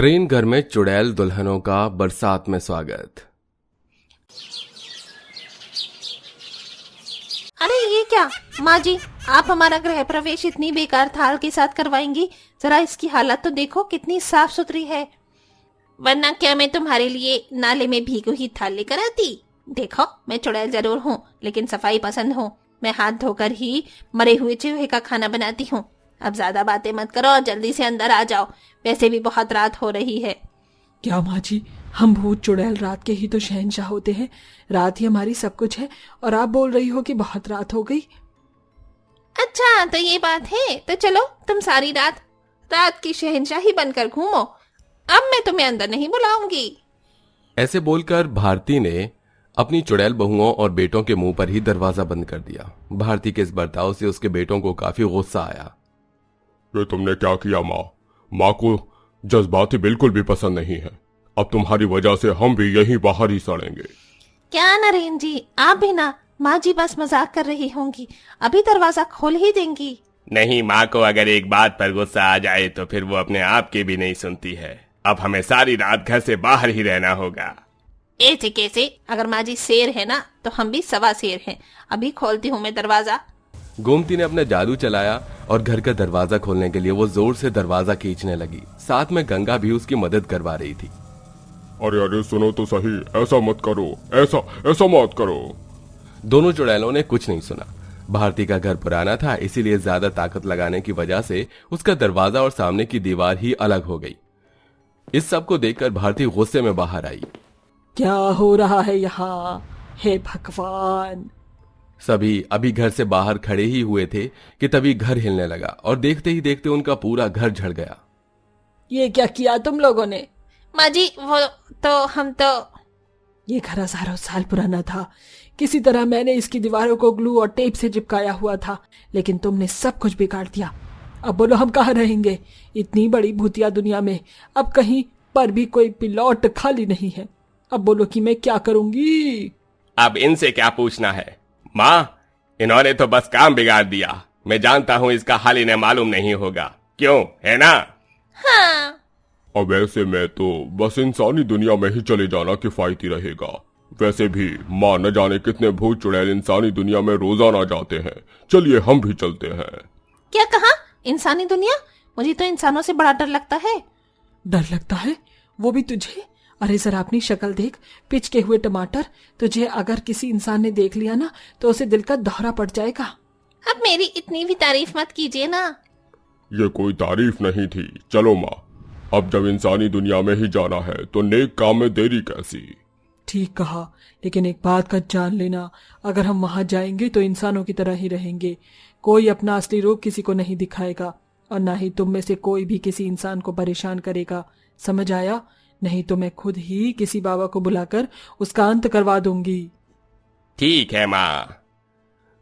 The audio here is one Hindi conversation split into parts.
ट्रेन घर में चुड़ैल दुल्हनों का बरसात में स्वागत। अरे ये क्या माँ जी, आप हमारा गृह प्रवेश इतनी बेकार थाल के साथ करवाएंगी? जरा इसकी हालत तो देखो, कितनी साफ सुथरी है। वरना क्या मैं तुम्हारे लिए नाले में भीगी हुई थाल लेकर आती? देखो, मैं चुड़ैल जरूर हूँ, लेकिन सफाई पसंद हूँ। मैं हाथ धोकर ही मरे हुए चूहे का खाना बनाती हूँ। अब ज्यादा बातें मत करो और जल्दी से अंदर आ जाओ, वैसे भी बहुत रात हो रही है। क्या माँ जी, हम भूत चुड़ैल रात के ही तो शहंशाह होते हैं। रात ही हमारी सब कुछ है और आप बोल रही हो कि बहुत रात हो गई। अच्छा तो ये बात है, तो चलो तुम सारी रात की शहंशाही बनकर घूमो। अब मैं तुम्हें अंदर नहीं बुलाऊंगी। ऐसे बोलकर भारती ने अपनी चुड़ैल बहुओं और बेटों के मुंह पर ही दरवाजा बंद कर दिया। भारती के इस बर्ताव से उसके बेटों को काफी गुस्सा आया। ये तुमने क्या किया माँ? माँ को जज्बाती बिल्कुल भी पसंद नहीं है। अब तुम्हारी वजह से हम भी यहीं बाहर ही सड़ेंगे। क्या नरेन जी, आप भी ना। माँ जी बस मजाक कर रही होंगी, अभी दरवाजा खोल ही देंगी। नहीं, माँ को अगर एक बात पर गुस्सा आ जाए तो फिर वो अपने आप की भी नहीं सुनती है। अब हमें सारी रात घर से बाहर ही रहना होगा। ऐसे कैसे? अगर माँ जी शेर है ना, तो हम भी सवा शेर हैं। अभी खोलती हूँ मैं दरवाजा। गोमती ने अपना जादू चलाया और घर का दरवाजा खोलने के लिए वो जोर से दरवाजा खींचने लगी। साथ में गंगा भी उसकी मदद करवा रही थी। अरे अरे सुनो तो सही, ऐसा मत करो, ऐसा मत करो। दोनों चुड़ैलों ने कुछ नहीं सुना। भारती का घर पुराना था, इसीलिए ज्यादा ताकत लगाने की वजह से उसका दरवाजा और सामने की दीवार ही अलग हो गई। इस सब को देखकर भारती गुस्से में बाहर आई। क्या हो रहा है यहाँ? हे भगवान! सभी अभी घर से बाहर खड़े ही हुए थे कि तभी घर हिलने लगा और देखते ही देखते उनका पूरा घर झड़ गया। ये क्या किया तुम लोगों ने? माँ जी हम तो ये घर हजारों साल पुराना था। किसी तरह मैंने इसकी दीवारों को ग्लू और टेप से चिपकाया हुआ था, लेकिन तुमने सब कुछ बिगाड़ दिया। अब बोलो हम कहाँ रहेंगे? इतनी बड़ी भूतिया दुनिया में अब कहीं पर भी कोई पिलौट खाली नहीं है। अब बोलो कि मैं क्या करूंगी? अब इनसे क्या पूछना है माँ, इन्होंने तो बस काम बिगाड़ दिया। मैं जानता हूँ इसका हाल इन्हें मालूम नहीं होगा, क्यों है ना? हाँ। अब ऐसे में तो बस इंसानी दुनिया में ही चले जाना किफायती रहेगा। वैसे भी माँ न जाने कितने भूत चुड़ैल इंसानी दुनिया में रोजाना जाते हैं। चलिए हम भी चलते हैं। क्या कहा? इंसानी दुनिया? मुझे तो इंसानों से बड़ा डर लगता है। डर लगता है? वो भी तुझे? अरे जरा अपनी शक्ल देख, पिचके हुए टमाटर। तुझे अगर किसी इंसान ने देख लिया ना तो उसे दिल का दौरा पड़ जाएगा। अब मेरी इतनी भी तारीफ मत कीजिए ना। ये कोई तारीफ नहीं थी। चलो माँ, अब जब इंसानी दुनिया में ही जाना है तो नेक काम में देरी कैसी? ठीक कहा, लेकिन एक बात का जान लेना, अगर हम वहां जाएंगे तो इंसानों की तरह ही रहेंगे। कोई अपना असली रूप किसी को नहीं दिखाएगा और ना ही तुम में से कोई भी किसी इंसान को परेशान करेगा। समझ आया? नहीं तो मैं खुद ही किसी बाबा को बुलाकर उसका अंत करवा दूंगी। ठीक है माँ।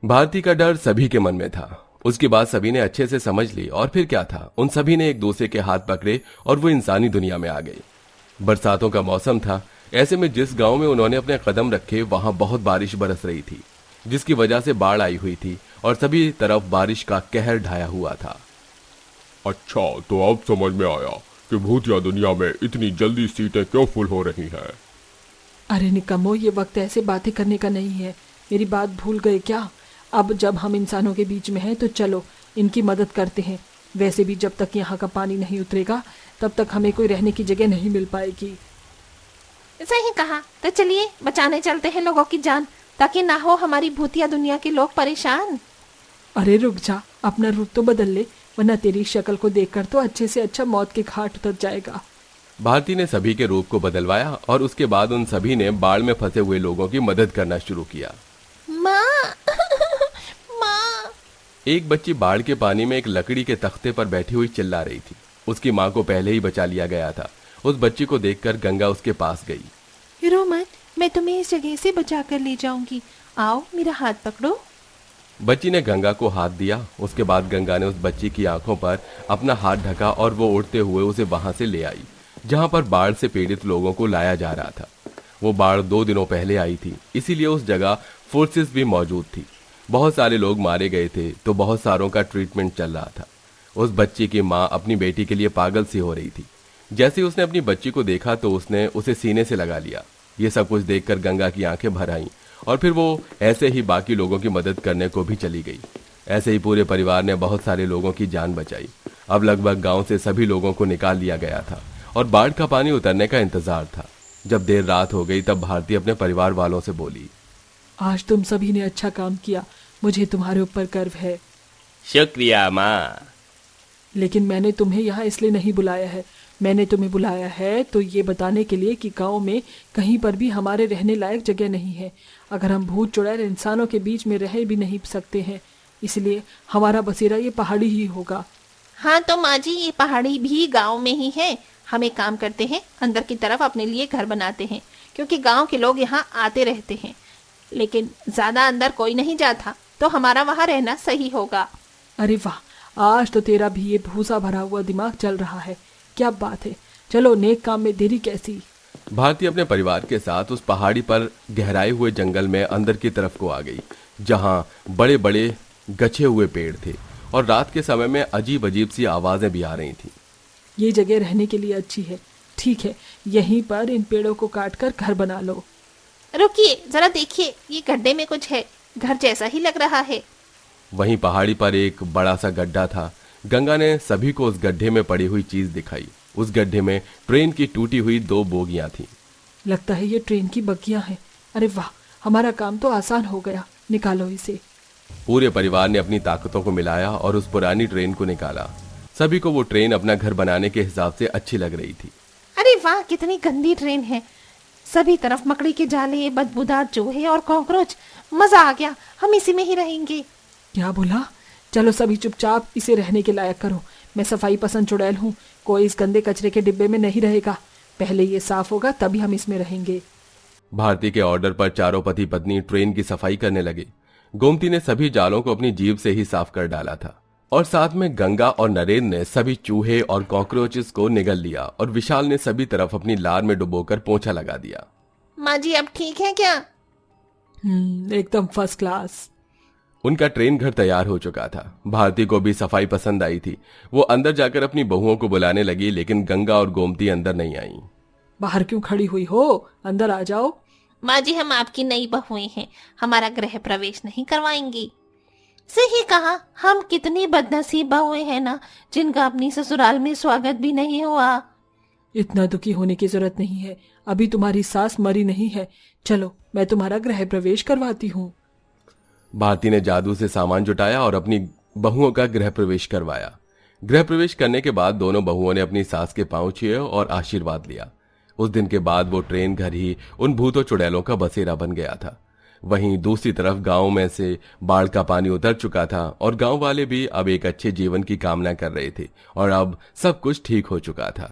भारती का डर सभी के मन में था। उसकी बात सभी ने अच्छे से समझ ली और फिर क्या था, उन सभी ने एक दूसरे के हाथ पकड़े और वो इंसानी दुनिया में आ गए। बरसातों का मौसम था। ऐसे में जिस गांव में उन्होंने अपने कदम रखे वहां बहुत बारिश बरस रही थी, जिसकी वजह से बाढ़ आई हुई थी और सभी तरफ बारिश का कहर ढाया हुआ था। अच्छा, तो अब समझ में आया कि भूतिया दुनिया में इतनी जल्दी सीटें क्यों फुल हो रही हैं। अरे निकम्मो, ये वक्त ऐसे बातें करने का नहीं है। मेरी बात भूल गए क्या? अब जब हम इंसानों के बीच में हैं तो चलो इनकी मदद करते हैं। वैसे भी जब तक यहाँ का पानी नहीं उतरेगा तब तक हमें कोई रहने की जगह नहीं मिल पाएगी। सही कहा, तो चलिए बचाने चलते हैं लोगों की जान, ताकि ना हो हमारी भूतिया दुनिया के लोग परेशान। अरे रुक जा, अपना रूप तो बदल ले, वरना तेरी शक्ल को देखकर तो अच्छे से अच्छा मौत के घाट उतर जाएगा। भारती ने सभी के रूप को बदलवाया और उसके बाद उन सभी ने बाढ़ में फंसे हुए लोगों की मदद करना शुरू किया। माँ माँ। एक बच्ची बाढ़ के पानी में एक लकड़ी के तख्ते पर बैठी हुई चिल्ला रही थी। उसकी माँ को पहले ही बचा लिया गया था। उस बच्ची को देखकर गंगा उसके पास गई। रो मत, मैं तुम्हें इस जगह से बचा कर ले जाऊंगी। आओ मेरा हाथ पकड़ो। बच्ची ने गंगा को हाथ दिया। उसके बाद गंगा ने उस बच्ची की आंखों पर अपना हाथ ढका और वो उड़ते हुए उसे वहां से ले आई जहां पर बाढ़ से पीड़ित लोगों को लाया जा रहा था। वो बाढ़ 2 दिनों पहले आई थी, इसीलिए उस जगह फोर्सेस भी मौजूद थी। बहुत सारे लोग मारे गए थे तो बहुत सारों का ट्रीटमेंट चल रहा था। उस बच्ची की माँ अपनी बेटी के लिए पागल सी हो रही थी। जैसे ही उसने अपनी बच्ची को देखा तो उसने उसे सीने से लगा लिया। ये सब कुछ देखकर गंगा की आंखें भर आईं और फिर वो ऐसे ही बाकी लोगों की मदद करने को भी चली गई। ऐसे ही पूरे परिवार ने बहुत सारे लोगों की जान बचाई। अब लगभग गांव से सभी लोगों को निकाल लिया गया था और बाढ़ का पानी उतरने का इंतजार था। जब देर रात हो गई तब भारती अपने परिवार वालों से बोली, आज तुम सभी ने अच्छा काम किया, मुझे तुम्हारे ऊपर गर्व है। शुक्रिया माँ। लेकिन मैंने तुम्हें यहाँ इसलिए नहीं बुलाया है। मैंने तुम्हें बुलाया है तो ये बताने के लिए कि गांव में कहीं पर भी हमारे रहने लायक जगह नहीं है। अगर हम भूत चुड़ैल इंसानों के बीच में रह भी नहीं सकते हैं, इसलिए हमारा बसेरा ये पहाड़ी ही होगा। हाँ तो माँ जी, ये पहाड़ी भी गांव में ही है। हम एक काम करते हैं, अंदर की तरफ अपने लिए घर बनाते हैं, क्योंकि गांव के लोग यहाँ आते रहते हैं, लेकिन ज्यादा अंदर कोई नहीं जाता, तो हमारा वहाँ रहना सही होगा। अरे वाह, आज तो तेरा भी ये भूसा भरा हुआ दिमाग चल रहा है। क्या बात है, चलो नेक काम में देरी कैसी। भारती अपने परिवार के साथ उस पहाड़ी पर गहराए हुए जंगल में अंदर की तरफ को आ गई, जहां बड़े बड़े गछे हुए पेड़ थे और रात के समय में अजीब अजीब सी आवाजें भी आ रही थीं। ये जगह रहने के लिए अच्छी है। ठीक है, यहीं पर इन पेड़ों को काटकर घर बना लो। रुकिए, जरा देखिए, ये गड्ढे में कुछ है, घर जैसा ही लग रहा है। वहीं पहाड़ी पर एक बड़ा सा गड्ढा था। गंगा ने सभी को उस गड्ढे में पड़ी हुई चीज दिखाई। उस गड्ढे में ट्रेन की टूटी हुई 2 बोगियां थीं। लगता है ये ट्रेन की बग्गियां हैं। अरे वाह, हमारा काम तो आसान हो गया। निकालो इसे। पूरे परिवार ने अपनी ताकतों को मिलाया और उस पुरानी ट्रेन को निकाला। सभी को वो ट्रेन अपना घर बनाने के हिसाब से अच्छी लग रही थी। अरे वाह, कितनी गंदी ट्रेन है। सभी तरफ मकड़ी के जाले, बदबूदार चूहे और कॉकरोच। मजा आ गया, हम इसी में ही रहेंगे। क्या बोला? चलो सभी चुपचाप इसे रहने के लायक करो। मैं सफाई पसंद चुड़ैल हूँ, कोई इस गंदे कचरे के डिब्बे में नहीं रहेगा। पहले ये साफ होगा तभी हम इसमें रहेंगे। भारती के ऑर्डर पर चारों पति पत्नी ट्रेन की सफाई करने लगे। गोमती ने सभी जालों को अपनी जीभ से ही साफ कर डाला था और साथ में गंगा और नरेंद्र ने सभी चूहे और कॉकरोचेस को निगल लिया और विशाल ने सभी तरफ अपनी लार में डुबोकर पोंछा लगा दिया। माँ जी, अब ठीक है क्या? एकदम फर्स्ट क्लास। उनका ट्रेन घर तैयार हो चुका था। भारती को भी सफाई पसंद आई थी। वो अंदर जाकर अपनी बहुओं को बुलाने लगी, लेकिन गंगा और गोमती अंदर नहीं आई। बाहर क्यों खड़ी हुई हो? अंदर आ जाओ। माँ जी, हम आपकी नई बहुएं हैं, हमारा गृह प्रवेश नहीं करवाएंगी। सही कहा, हम कितनी बदनसीब बहुएं हैं ना, जिनका अपनी ससुराल में स्वागत भी नहीं हुआ। इतना दुखी होने की जरूरत नहीं है, अभी तुम्हारी सास मरी नहीं है। चलो मैं तुम्हारा गृह प्रवेश करवाती हूँ। भारती ने जादू से सामान जुटाया और अपनी बहुओं का गृह प्रवेश करवाया। गृह प्रवेश करने के बाद दोनों बहुओं ने अपनी सास के पांव छुए और आशीर्वाद लिया। उस दिन के बाद वो ट्रेन घर ही उन भूतों चुड़ैलों का बसेरा बन गया था। वहीं दूसरी तरफ गांव में से बाढ़ का पानी उतर चुका था और गांव वाले भी अब एक अच्छे जीवन की कामना कर रहे थे और अब सब कुछ ठीक हो चुका था।